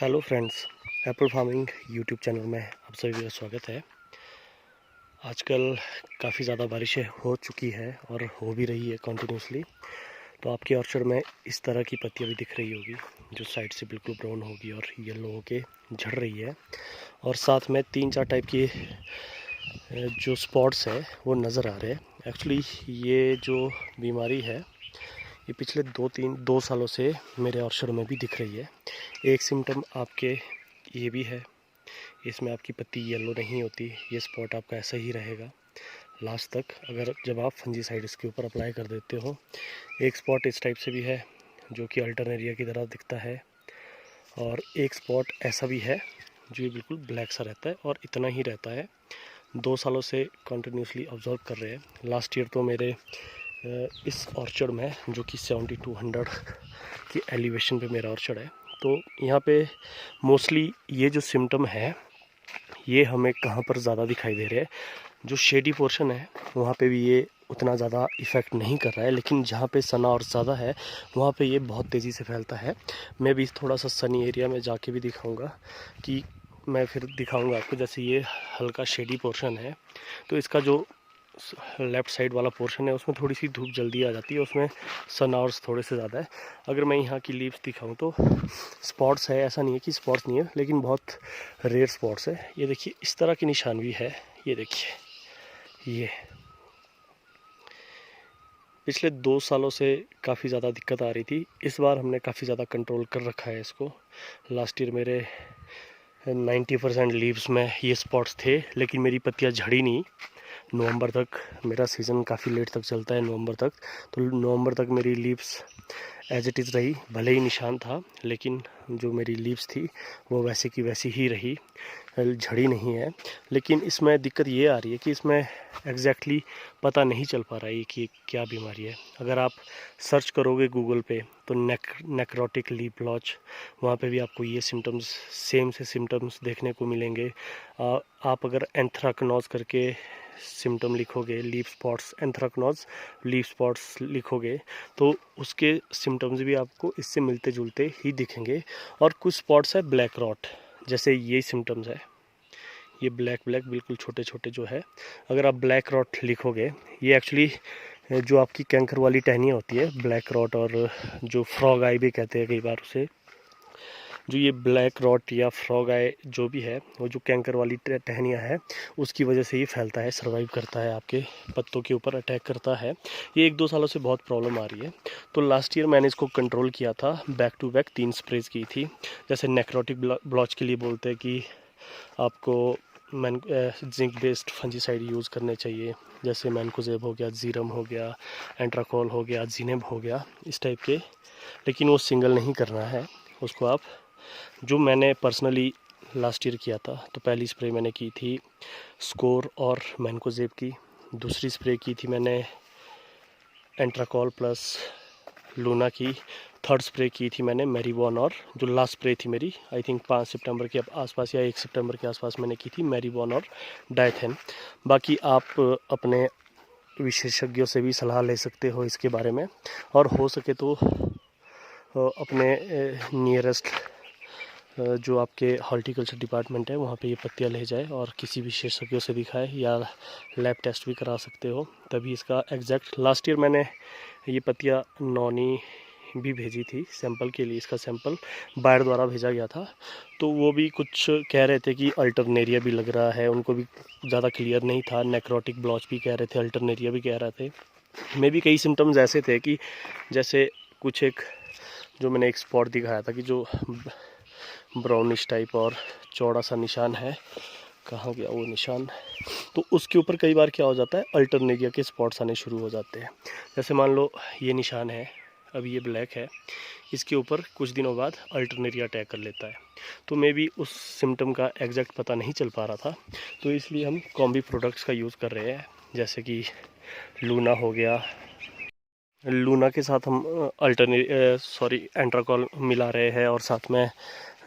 Hello friends, Apple farming YouTube channel में आप सभी का स्वागत है। आजकल काफ़ी ज़्यादा बारिशें हो चुकी है और हो भी रही है कंटिन्यूसली। तो आपके ऑर्चर्ड में इस तरह की पत्तियां भी दिख रही होगी जो साइड से बिल्कुल ब्राउन होगी और येलो होके झड़ रही है। और साथ में 3-4 टाइप की जो स्पॉट्स है वो नज़र आ रहे हैं। एक्चुअली ये जो बीमारी है ये पिछले 2 सालों से मेरे ऑर्चर्ड में भी दिख रही है। एक सिम्टम आपके ये भी है, इसमें आपकी पत्ती येलो नहीं होती, ये स्पॉट आपका ऐसा ही रहेगा लास्ट तक अगर जब आप फंजीसाइड इसके ऊपर अप्लाई कर देते हो। एक स्पॉट इस टाइप से भी है जो कि अल्टरनेरिया की तरह दिखता है, और एक स्पॉट ऐसा भी है जो ये बिल्कुल ब्लैक सा रहता है और इतना ही रहता है। 2 सालों से कंटिन्यूसली ऑब्जर्व कर रहे हैं। लास्ट ईयर तो मेरे इस ऑर्चर्ड में जो कि 7200 की एलिवेशन पे मेरा ऑर्चर्ड है, तो यहाँ पे मोस्टली ये जो सिम्टम है ये हमें कहाँ पर ज़्यादा दिखाई दे रहे हैं। जो शेडी पोर्शन है वहाँ पे भी ये उतना ज़्यादा इफ़ेक्ट नहीं कर रहा है, लेकिन जहाँ पे सना और ज़्यादा है वहाँ पे ये बहुत तेज़ी से फैलता है। मैं भी थोड़ा सा सनी एरिया में जाके भी दिखाऊंगा कि मैं फिर दिखाऊंगा आपको। जैसे ये हल्का शेडी पोर्शन है तो इसका जो लेफ़्ट साइड वाला पोर्शन है उसमें थोड़ी सी धूप जल्दी आ जाती है, उसमें सन आवर्स थोड़े से ज़्यादा है। अगर मैं यहाँ की लीव्स दिखाऊं तो स्पॉट्स है, ऐसा नहीं है कि स्पॉट्स नहीं है, लेकिन बहुत रेयर स्पॉट्स है। ये देखिए इस तरह की निशान भी है, ये देखिए। ये पिछले 2 सालों से काफ़ी ज़्यादा दिक्कत आ रही थी, इस बार हमने काफ़ी ज़्यादा कंट्रोल कर रखा है इसको। लास्ट ईयर मेरे 90% लीव्स में ये स्पॉट्स थे, लेकिन मेरी पत्तियाँ झड़ी नहीं। नवंबर तक मेरा सीज़न काफ़ी लेट तक चलता है, नवंबर तक। तो नवंबर तक मेरी लीव्स एज इट इज़ रही, भले ही निशान था, लेकिन जो मेरी लीव्स थी वो वैसे की वैसी ही रही, झड़ी नहीं है। लेकिन इसमें दिक्कत ये आ रही है कि इसमें एग्जैक्टली पता नहीं चल पा रहा है कि क्या बीमारी है। अगर आप सर्च करोगे गूगल पे तो नेक्रोटिक लीफ ब्लॉच, वहाँ पे भी आपको ये सिम्टम्स, सेम से सिम्टम्स देखने को मिलेंगे। आप अगर एंथ्राकनोज करके सिम्टम लिखोगे, leaf spots, anthracnose leaf spots लिखोगे तो उसके सिम्टम्स भी आपको इससे मिलते जुलते ही दिखेंगे। और कुछ स्पॉट्स है ब्लैक रॉट, जैसे ये सिम्टम्स है, ये ब्लैक ब्लैक बिल्कुल छोटे छोटे जो है। अगर आप ब्लैक रॉट लिखोगे, ये एक्चुअली जो आपकी कैंकर वाली टहनियाँ होती है ब्लैक रॉट, और जो फ्रॉग आई भी कहते हैं कई बार उसे, जो ये ब्लैक रॉट या फ्रॉग आई जो भी है वो जो कैंकर वाली टहनियाँ है उसकी वजह से ही फैलता है, सर्वाइव करता है, आपके पत्तों के ऊपर अटैक करता है। ये 1-2 सालों से बहुत प्रॉब्लम आ रही है। तो लास्ट ईयर मैंने इसको कंट्रोल किया था, बैक टू बैक 3 स्प्रेज की थी। जैसे नेक्रोटिक ब्लॉच के लिए बोलते हैं कि आपको जिंक बेस्ड फंजीसाइड यूज़ करने चाहिए, जैसे मैनकोजेब हो गया, जीरम हो गया, एंट्राकोल हो गया, जीनेब हो गया, इस टाइप के। लेकिन वो सिंगल नहीं करना है उसको आप, जो मैंने पर्सनली लास्ट ईयर किया था, तो पहली स्प्रे मैंने की थी स्कोर और मैनकोजेब की। दूसरी स्प्रे की थी मैंने एंट्राकोल प्लस लूना की। थर्ड स्प्रे की थी मैंने मैरीबॉन, और जो लास्ट स्प्रे थी मेरी आई थिंक 5 सितंबर के आसपास या 1 सितंबर के आसपास मैंने की थी, मैरीबॉन और डाइथेन। बाकी आप अपने विशेषज्ञों से भी सलाह ले सकते हो इसके बारे में, और हो सके तो अपने नियरेस्ट जो आपके हॉर्टिकल्चर डिपार्टमेंट है वहाँ पे ये पत्तियाँ ले जाए और किसी विशेषज्ञ से दिखाए, या लैब टेस्ट भी करा सकते हो, तभी इसका एग्जैक्ट। लास्ट ईयर मैंने ये पत्तियाँ नौनी भी भेजी थी सैंपल के लिए, इसका सैंपल बायर द्वारा भेजा गया था। तो वो भी कुछ कह रहे थे कि अल्टरनेरिया भी लग रहा है, उनको भी ज़्यादा क्लियर नहीं था। नेक्रोटिक ब्लॉच भी कह रहे थे, अल्टरनेरिया भी कह रहे थे। मे भी कई सिम्टम्स ऐसे थे कि जैसे कुछ एक जो मैंने एक स्पॉट दिखाया था कि जो ब्राउनिश टाइप और चौड़ा सा निशान है, कहाँ गया वो निशान, तो उसके ऊपर कई बार क्या हो जाता है, अल्टरनेरिया के स्पॉट्स आने शुरू हो जाते हैं। जैसे मान लो ये निशान है, अभी ये ब्लैक है, इसके ऊपर कुछ दिनों बाद अल्टरनेरिया अटैक कर लेता है। तो मे भी उस सिम्टम का एग्जैक्ट पता नहीं चल पा रहा था, तो इसलिए हम कॉम्बी प्रोडक्ट्स का यूज़ कर रहे हैं। जैसे कि लूना हो गया, लूना के साथ हम एंट्राकॉल मिला रहे हैं, और साथ में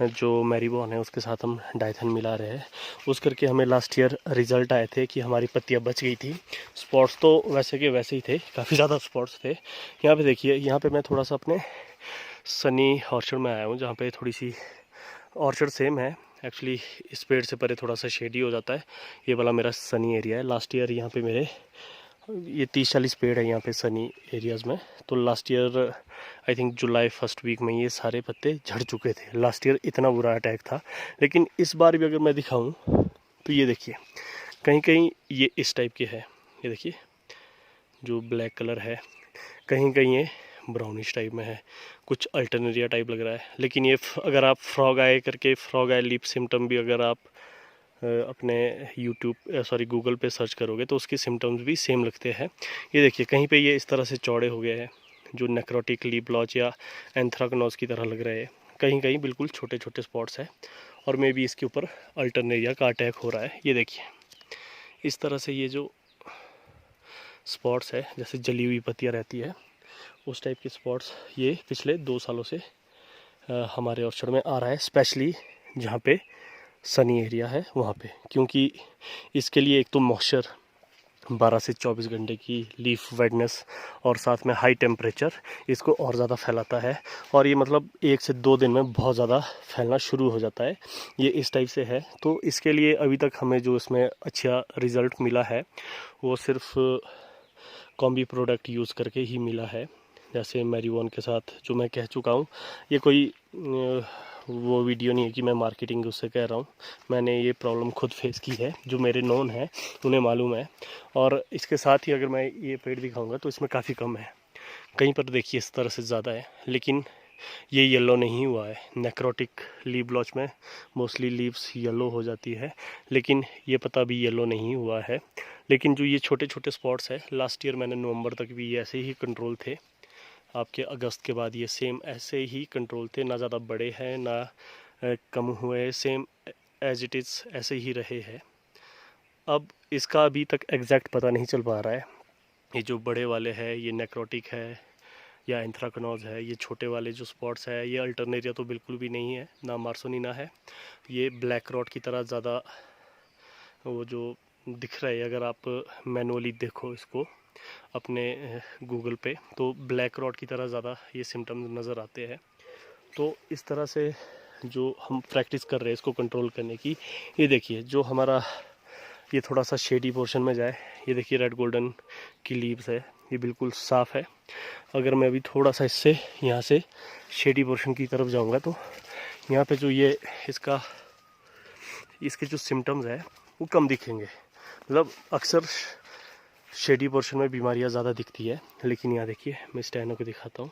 जो मैरीबॉन है उसके साथ हम डाइथन मिला रहे हैं। उस करके हमें लास्ट ईयर रिज़ल्ट आए थे कि हमारी पत्तियां बच गई थी। स्पॉट्स तो वैसे के वैसे ही थे, काफ़ी ज़्यादा स्पॉट्स थे। यहाँ पे देखिए, यहाँ पे मैं थोड़ा सा अपने सनी ऑर्चर्ड में आया हूँ, जहाँ पे थोड़ी सी ऑर्चर्ड सेम है एक्चुअली, इस पेड़ से परे थोड़ा सा शेडी हो जाता है। ये वाला मेरा सनी एरिया है। लास्ट ईयर यहाँ पे मेरे ये 30-40 पेड़ है यहाँ पे सनी एरियाज़ में। तो last year I think July first week में ये सारे पत्ते झड़ चुके थे। लास्ट ईयर इतना बुरा अटैक था। लेकिन इस बार भी अगर मैं दिखाऊं तो ये देखिए, कहीं कहीं ये इस टाइप के है, ये देखिए जो ब्लैक कलर है, कहीं कहीं ये ब्राउनिश टाइप में है, कुछ अल्टरनेरिया टाइप लग रहा है। लेकिन ये अगर आप फ्रॉग आई करके, फ्रॉग आई लीफ सिम्टम भी अगर आप अपने गूगल पे सर्च करोगे तो उसके सिम्टम्स भी सेम लगते हैं। ये देखिए कहीं पे ये इस तरह से चौड़े हो गए हैं, जो नेक्रोटिक लीफ ब्लॉच या एंथ्राकनोज की तरह लग रहे हैं। कहीं कहीं बिल्कुल छोटे छोटे स्पॉट्स हैं, और मे बी इसके ऊपर अल्टरनेरिया का अटैक हो रहा है। ये देखिए इस तरह से ये जो स्पॉट्स है, जैसे जली हुई पत्तियाँ रहती है उस टाइप के स्पॉट्स, ये पिछले 2 सालों से हमारे ऑर्चर्ड में आ रहा है, स्पेशली जहाँ पे सनी एरिया है वहाँ पे। क्योंकि इसके लिए एक तो मॉइस्चर, 12 से 24 घंटे की लीफ वेटनेस और साथ में हाई टेम्परेचर इसको और ज़्यादा फैलाता है। और ये मतलब 1 से 2 दिन में बहुत ज़्यादा फैलना शुरू हो जाता है। ये इस टाइप से है। तो इसके लिए अभी तक हमें जो इसमें अच्छा रिज़ल्ट मिला है वो सिर्फ कॉम्बी प्रोडक्ट यूज़ करके ही मिला है। जैसे मैरीवन के साथ जो मैं कह चुका हूँ, ये कोई वो वीडियो नहीं है कि मैं मार्केटिंग उससे कह रहा हूँ। मैंने ये प्रॉब्लम खुद फेस की है, जो मेरे नोन है उन्हें मालूम है। और इसके साथ ही अगर मैं ये पेड़ दिखाऊंगा तो इसमें काफ़ी कम है, कहीं पर देखिए इस तरह से ज़्यादा है, लेकिन ये येलो नहीं हुआ है। नेक्रोटिक लीफ ब्लॉच में मोस्टली लीव्स येलो हो जाती है, लेकिन ये पत्ता भी येलो नहीं हुआ है। लेकिन जो ये छोटे छोटे स्पॉट्स है, लास्ट ईयर मैंने नवंबर तक भी ये ऐसे ही कंट्रोल थे। आपके अगस्त के बाद ये सेम ऐसे ही कंट्रोल थे, ना ज़्यादा बड़े हैं ना कम हुए, सेम एज इट इज़ ऐसे ही रहे हैं। अब इसका अभी तक एग्जैक्ट पता नहीं चल पा रहा है, ये जो बड़े वाले हैं ये नेक्रोटिक है या एंथ्राकनोज है, ये छोटे वाले जो स्पॉट्स है ये अल्टरनेरिया तो बिल्कुल भी नहीं है, ना मार्सोनिना है। ये ब्लैक रॉट की तरह ज़्यादा वो जो दिख रहा है, अगर आप मैनुअली देखो इसको अपने गूगल पे, तो ब्लैक रॉट की तरह ज़्यादा ये सिम्टम्स नज़र आते हैं। तो इस तरह से जो हम प्रैक्टिस कर रहे हैं इसको कंट्रोल करने की, ये देखिए जो हमारा ये थोड़ा सा शेडी पोर्शन में जाए, ये देखिए रेड गोल्डन की लीव्स है, ये बिल्कुल साफ़ है। अगर मैं अभी थोड़ा सा इससे यहाँ से शेडी पोर्शन की तरफ जाऊँगा तो यहाँ पे जो ये इसके जो सिम्टम्स है वो कम दिखेंगे। मतलब अक्सर शेडी पोर्शन में बीमारियाँ ज़्यादा दिखती है, लेकिन यहाँ देखिए मैं स्टैनो को दिखाता हूँ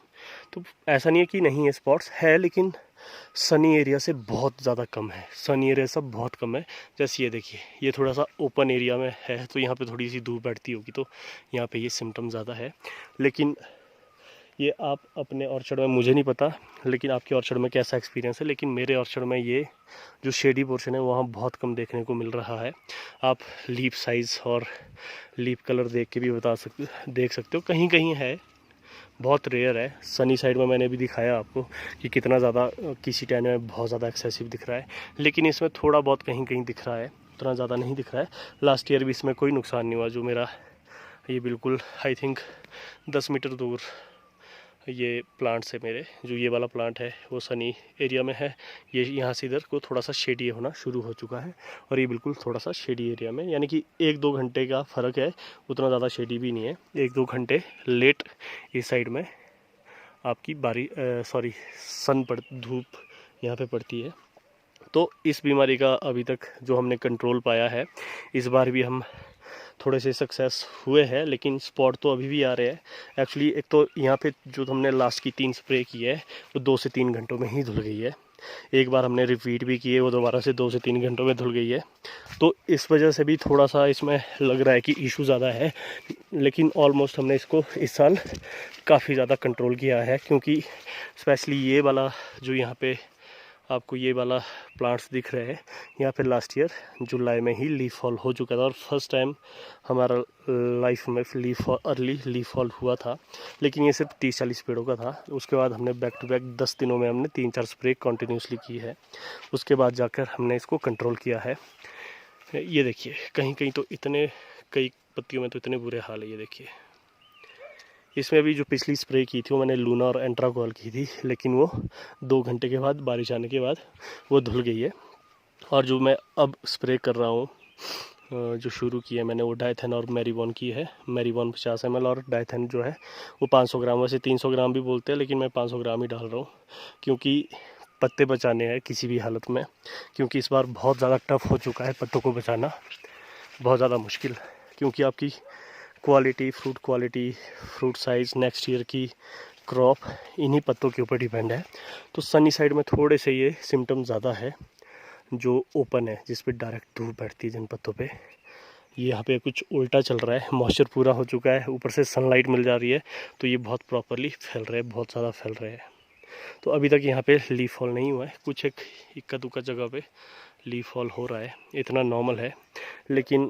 तो ऐसा नहीं है कि नहीं है, स्पॉट्स है, लेकिन सनी एरिया से बहुत ज़्यादा कम है। सनी एरिया से बहुत कम है। जैसे ये देखिए ये थोड़ा सा ओपन एरिया में है तो यहाँ पे थोड़ी सी धूप बैठती होगी तो यहाँ पे ये सिम्टम ज़्यादा है। लेकिन ये आप अपने ऑर्चर्ड में, मुझे नहीं पता लेकिन आपके ऑर्चर्ड में कैसा एक्सपीरियंस है, लेकिन मेरे ऑर्चर्ड में ये जो शेडी पोर्शन है वहाँ बहुत कम देखने को मिल रहा है। आप लीफ साइज़ और लीफ कलर देख के भी देख सकते हो, कहीं कहीं है, बहुत रेयर है। सनी साइड में मैंने भी दिखाया आपको कि कितना ज़्यादा किसी टाइम में बहुत ज़्यादा एक्सेसिव दिख रहा है, लेकिन इसमें थोड़ा बहुत कहीं कहीं दिख रहा है, उतना ज़्यादा नहीं दिख रहा है। लास्ट ईयर भी इसमें कोई नुकसान नहीं हुआ। जो मेरा ये बिल्कुल आई थिंक 10 मीटर दूर ये प्लांट्स है मेरे, जो ये वाला प्लांट है वो सनी एरिया में है। ये यहाँ से इधर को थोड़ा सा शेडी होना शुरू हो चुका है, और ये बिल्कुल थोड़ा सा शेडी एरिया में, यानी कि 1-2 घंटे का फ़र्क है, उतना ज़्यादा शेडी भी नहीं है। 1-2 घंटे लेट इस साइड में आपकी धूप यहाँ पे पड़ती है। तो इस बीमारी का अभी तक जो हमने कंट्रोल पाया है, इस बार भी हम थोड़े से सक्सेस हुए हैं, लेकिन स्पॉट तो अभी भी आ रहे हैं। एक्चुअली एक तो यहाँ पे जो हमने लास्ट की 3 स्प्रे की है वो 2 से 3 घंटों में ही धुल गई है। एक बार हमने रिपीट भी की है, वो दोबारा से 2 से 3 घंटों में धुल गई है। तो इस वजह से भी थोड़ा सा इसमें लग रहा है कि इशू ज़्यादा है, लेकिन ऑलमोस्ट हमने इसको इस साल काफ़ी ज़्यादा कंट्रोल किया है। क्योंकि स्पेशली ये वाला जो यहाँ पे आपको ये वाला प्लांट्स दिख रहे हैं, यहाँ पे लास्ट ईयर जुलाई में ही लीफ फॉल हो चुका था, और फर्स्ट टाइम हमारा लाइफ में अर्ली लीफ फॉल हुआ था। लेकिन ये सिर्फ 30-40 पेड़ों का था। उसके बाद हमने बैक टू बैक 10 दिनों में हमने 3-4 स्प्रे कंटिन्यूसली की है। उसके बाद जाकर हमने इसको कंट्रोल किया है। ये देखिए कहीं कहीं तो इतने, कई पत्तियों में तो इतने बुरे हाल है। ये देखिए इसमें अभी जो पिछली स्प्रे की थी वो मैंने लूना और एंट्राकॉल की थी, लेकिन वो 2 घंटे के बाद, बारिश आने के बाद वो धुल गई है। और जो मैं अब स्प्रे कर रहा हूँ, जो शुरू की है मैंने, वो डाइथेन और मैरीवॉन की है। मैरीवॉन 50 ml और डाइथेन जो है वो 500 ग्राम। वैसे 300 ग्राम भी बोलते हैं, लेकिन मैं 500 ग्राम ही डाल रहा हूँ, क्योंकि पत्ते बचाने हैं किसी भी हालत में। क्योंकि इस बार बहुत ज़्यादा टफ हो चुका है पत्तों को बचाना, बहुत ज़्यादा मुश्किल, क्योंकि आपकी quality, fruit size, next year की क्रॉप इन्हीं पत्तों के ऊपर डिपेंड है। तो सनी साइड में थोड़े से ये सिम्टम ज़्यादा है, जो ओपन है, जिस पे डायरेक्ट धूप बैठती है जिन पत्तों पे। ये यहाँ पे कुछ उल्टा चल रहा है, मॉइस्चर पूरा हो चुका है, ऊपर से सनलाइट मिल जा रही है, तो ये बहुत प्रॉपरली फैल रहे हैं, बहुत ज़्यादा फैल रहे हैं। तो अभी तक यहाँ पे लीफ फॉल नहीं हुआ है, कुछ एक इक्का दुक्का जगह पे लीफ फॉल हो रहा है, इतना नॉर्मल है। लेकिन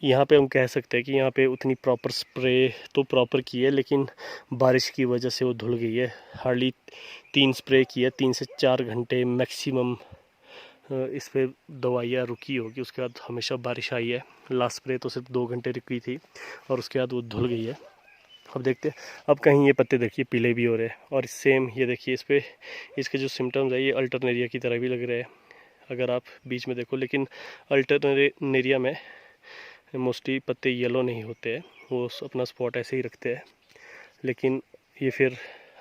यहाँ पे हम कह सकते हैं कि यहाँ पे उतनी प्रॉपर स्प्रे तो प्रॉपर की है, लेकिन बारिश की वजह से वो धुल गई है। हार्डली 3 स्प्रे की है, 3 से 4 घंटे मैक्सिमम इस पर दवाइयाँ रुकी होगी, उसके बाद हमेशा बारिश आई है। लास्ट स्प्रे तो सिर्फ 2 घंटे रुकी थी और उसके बाद वो धुल गई है। अब देखते हैं, अब कहीं ये पत्ते देखिए पीले भी हो रहे हैं, और सेम ये देखिए इस पर इसके जो सिम्टम्स है ये अल्टरनेरिया की तरह भी लग रहे हैं, अगर आप बीच में देखो। लेकिन अल्टरनेरिया में मोस्टली पत्ते येलो नहीं होते हैं, वो अपना स्पॉट ऐसे ही रखते हैं। लेकिन ये फिर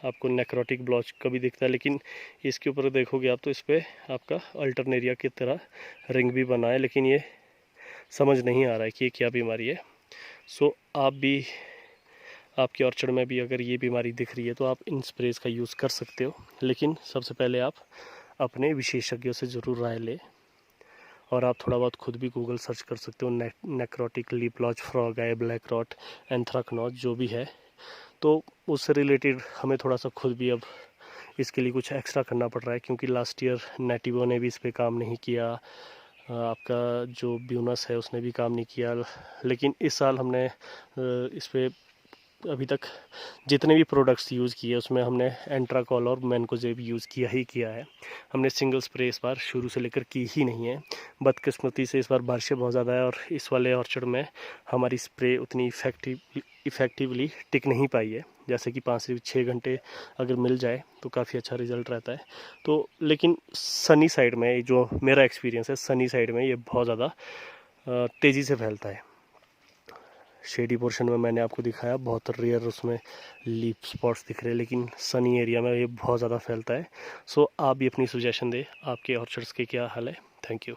आपको नेक्रोटिक ब्लॉच कभी दिखता है, लेकिन इसके ऊपर देखोगे आप तो इस पर आपका अल्टरनेरिया की तरह रिंग भी बना है, लेकिन ये समझ नहीं आ रहा है कि ये क्या बीमारी है। सो आप भी, आपके ऑर्चर्ड में भी अगर ये बीमारी दिख रही है तो आप इन स्प्रेज का यूज़ कर सकते हो, लेकिन सबसे पहले आप अपने विशेषज्ञों से ज़रूर राय लें। और आप थोड़ा बहुत खुद भी गूगल सर्च कर सकते हो, नेक्रोटिक लीफ ब्लॉच, फ्रॉग आई, ब्लैक रॉट, एंथ्राकनोज जो भी है। तो उससे रिलेटेड हमें थोड़ा सा खुद भी अब इसके लिए कुछ एक्स्ट्रा करना पड़ रहा है, क्योंकि लास्ट ईयर नेटिवो ने भी इस पर काम नहीं किया, आपका जो ब्यूनस है उसने भी काम नहीं किया। लेकिन इस साल हमने इस पर अभी तक जितने भी प्रोडक्ट्स यूज़ किए उसमें हमने एंट्राकॉल और मैनकोजेब यूज़ किया है। हमने सिंगल स्प्रे इस बार शुरू से लेकर की ही नहीं है। बदकिस्मती से इस बार बारिशें बहुत ज़्यादा है, और इस वाले ऑर्चर्ड में हमारी स्प्रे उतनी इफ़ेक्टिवली टिक नहीं पाई है। जैसे कि 5 से 6 घंटे अगर मिल जाए तो काफ़ी अच्छा रिज़ल्ट रहता है। तो लेकिन सनी साइड में, जो मेरा एक्सपीरियंस है, सनी साइड में ये बहुत ज़्यादा तेज़ी से फैलता है। शेडी पोर्शन में मैंने आपको दिखाया, बहुत रेयर उसमें लीफ स्पॉट्स दिख रहे हैं, लेकिन सनी एरिया में ये बहुत ज़्यादा फैलता है। सो आप भी अपनी सजेशन दें, आपके ऑर्चर्ड्स के क्या हाल है। Thank you.